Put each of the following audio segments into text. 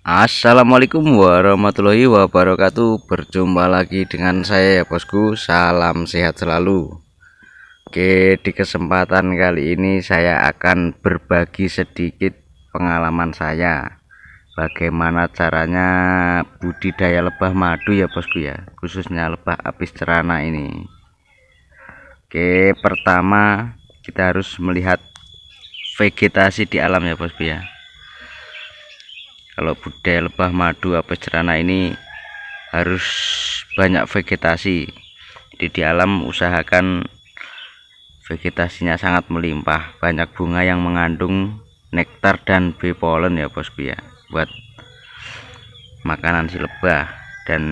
Assalamualaikum warahmatullahi wabarakatuh. Berjumpa lagi dengan saya ya bosku. Salam sehat selalu. Oke, di kesempatan kali ini saya akan berbagi sedikit pengalaman saya, bagaimana caranya budidaya lebah madu ya bosku ya, khususnya lebah apis cerana ini. Oke, pertama kita harus melihat vegetasi di alam ya bosku ya. Kalau budidaya lebah madu apis cerana ini harus banyak vegetasi. Jadi di alam usahakan vegetasinya sangat melimpah, banyak bunga yang mengandung nektar dan bee pollen ya bosku ya, buat makanan si lebah. Dan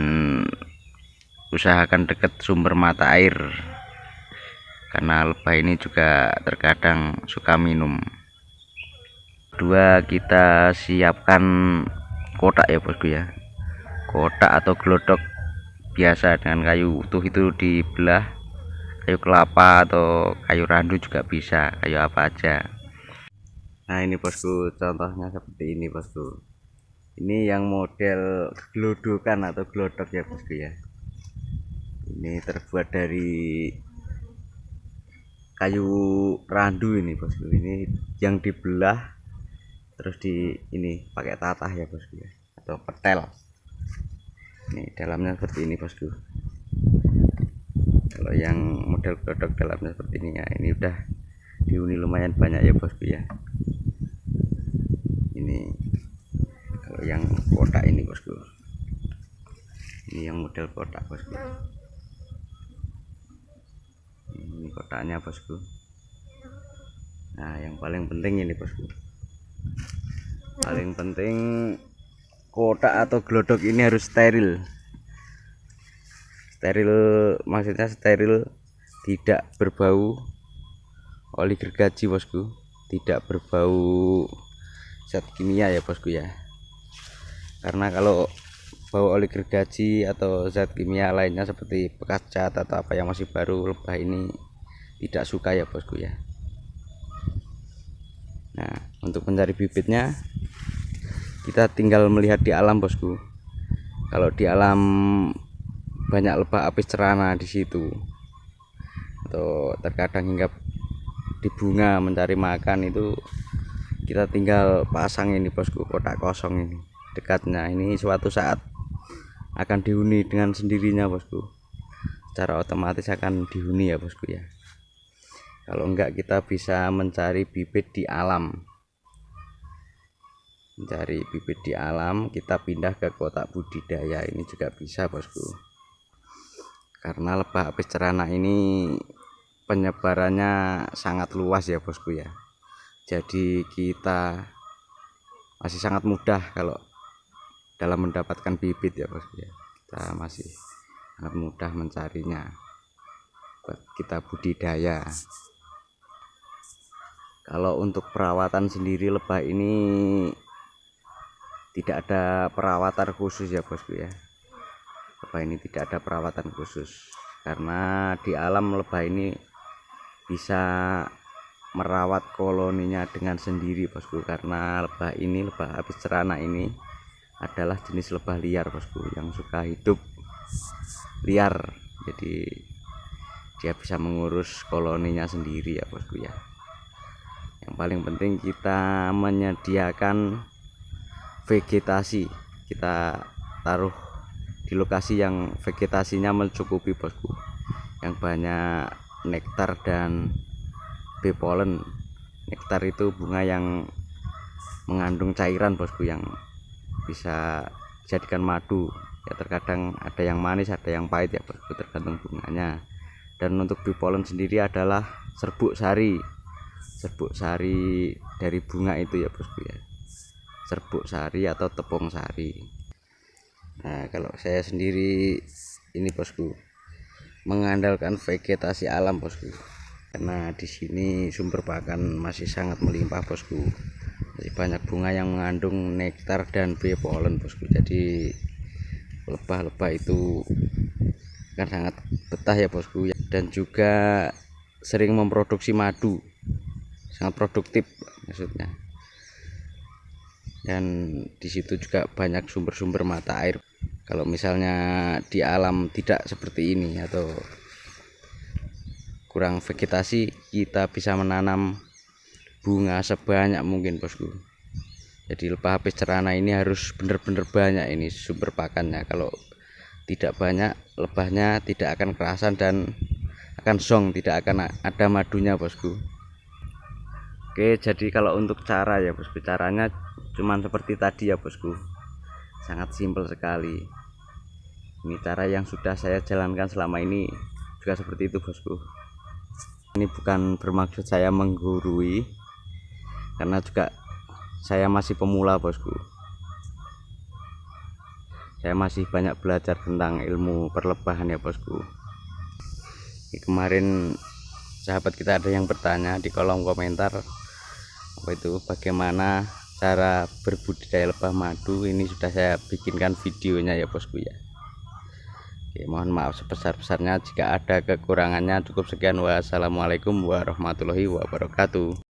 usahakan dekat sumber mata air, karena lebah ini juga terkadang suka minum. Kedua, kita siapkan kotak ya bosku ya, kotak atau glodok biasa dengan kayu utuh itu dibelah, kayu kelapa atau kayu randu juga bisa, kayu apa aja. Nah ini bosku, contohnya seperti ini bosku. Ini yang model glodokan atau glodok ya bosku ya. Ini terbuat dari kayu randu ini bosku. Ini yang dibelah terus ini pakai tatah ya bosku ya, atau petel. Ini dalamnya seperti ini bosku. Kalau yang model glodok dalamnya seperti ini ya, ini udah dihuni lumayan banyak ya bosku ya. Ini kalau yang kotak ini bosku, ini yang model kotak bosku. Ini kotaknya bosku. Nah yang paling penting ini bosku, paling penting kotak atau glodok ini harus steril. Steril maksudnya steril, tidak berbau oli gergaji bosku, tidak berbau zat kimia ya bosku ya. Karena kalau bau oli gergaji atau zat kimia lainnya seperti bekas cat atau apa yang masih baru, lebah ini tidak suka ya bosku ya. Nah untuk mencari bibitnya kita tinggal melihat di alam bosku. Kalau di alam banyak lebah apis cerana di situ, atau terkadang hingga di bunga mencari makan, itu kita tinggal pasang ini bosku, kotak kosong ini dekatnya. Ini suatu saat akan dihuni dengan sendirinya bosku, secara otomatis akan dihuni ya bosku ya. Kalau enggak kita bisa mencari bibit di alam, mencari bibit di alam, kita pindah ke kotak budidaya ini juga bisa bosku. Karena lebah apis cerana ini penyebarannya sangat luas ya bosku ya. Jadi kita masih sangat mudah kalau dalam mendapatkan bibit ya bosku ya. Kita masih sangat mudah mencarinya buat kita budidaya. Kalau untuk perawatan sendiri, lebah ini tidak ada perawatan khusus ya bosku ya. Lebah ini tidak ada perawatan khusus, karena di alam lebah ini bisa merawat koloninya dengan sendiri bosku. Karena lebah ini, lebah apis cerana ini adalah jenis lebah liar bosku, yang suka hidup liar. Jadi dia bisa mengurus koloninya sendiri ya bosku ya. Yang paling penting kita menyediakan vegetasi, kita taruh di lokasi yang vegetasinya mencukupi bosku, yang banyak nektar dan bee pollen. Nektar itu bunga yang mengandung cairan bosku, yang bisa dijadikan madu ya. Terkadang ada yang manis, ada yang pahit ya bosku, tergantung bunganya. Dan untuk bee pollen sendiri adalah serbuk sari, serbuk sari dari bunga itu ya bosku ya, serbuk sari atau tepung sari. Nah kalau saya sendiri ini bosku mengandalkan vegetasi alam bosku, karena di sini sumber pakan masih sangat melimpah bosku, masih banyak bunga yang mengandung nektar dan bee pollen bosku. Jadi lebah-lebah itu kan sangat betah ya bosku ya, dan juga sering memproduksi madu, sangat produktif maksudnya. dan di situ juga banyak sumber-sumber mata air. Kalau misalnya di alam tidak seperti ini atau kurang vegetasi, kita bisa menanam bunga sebanyak mungkin bosku. Jadi lebah habis cerana ini harus benar-benar banyak ini sumber pakannya. Kalau tidak banyak, lebahnya tidak akan kerasan dan akan song, tidak akan ada madunya bosku. Oke, jadi kalau untuk cara ya bosku, caranya cuman seperti tadi ya bosku, sangat simpel sekali. Ini cara yang sudah saya jalankan selama ini juga seperti itu bosku. Ini bukan bermaksud saya menggurui, karena juga saya masih pemula bosku. Saya masih banyak belajar tentang ilmu perlebahan ya bosku. Ini kemarin sahabat kita ada yang bertanya di kolom komentar, apa itu bagaimana cara berbudidaya lebah madu. Ini sudah saya bikinkan videonya ya bosku ya. Oke, mohon maaf sebesar-besarnya jika ada kekurangannya. Cukup sekian, wassalamualaikum warahmatullahi wabarakatuh.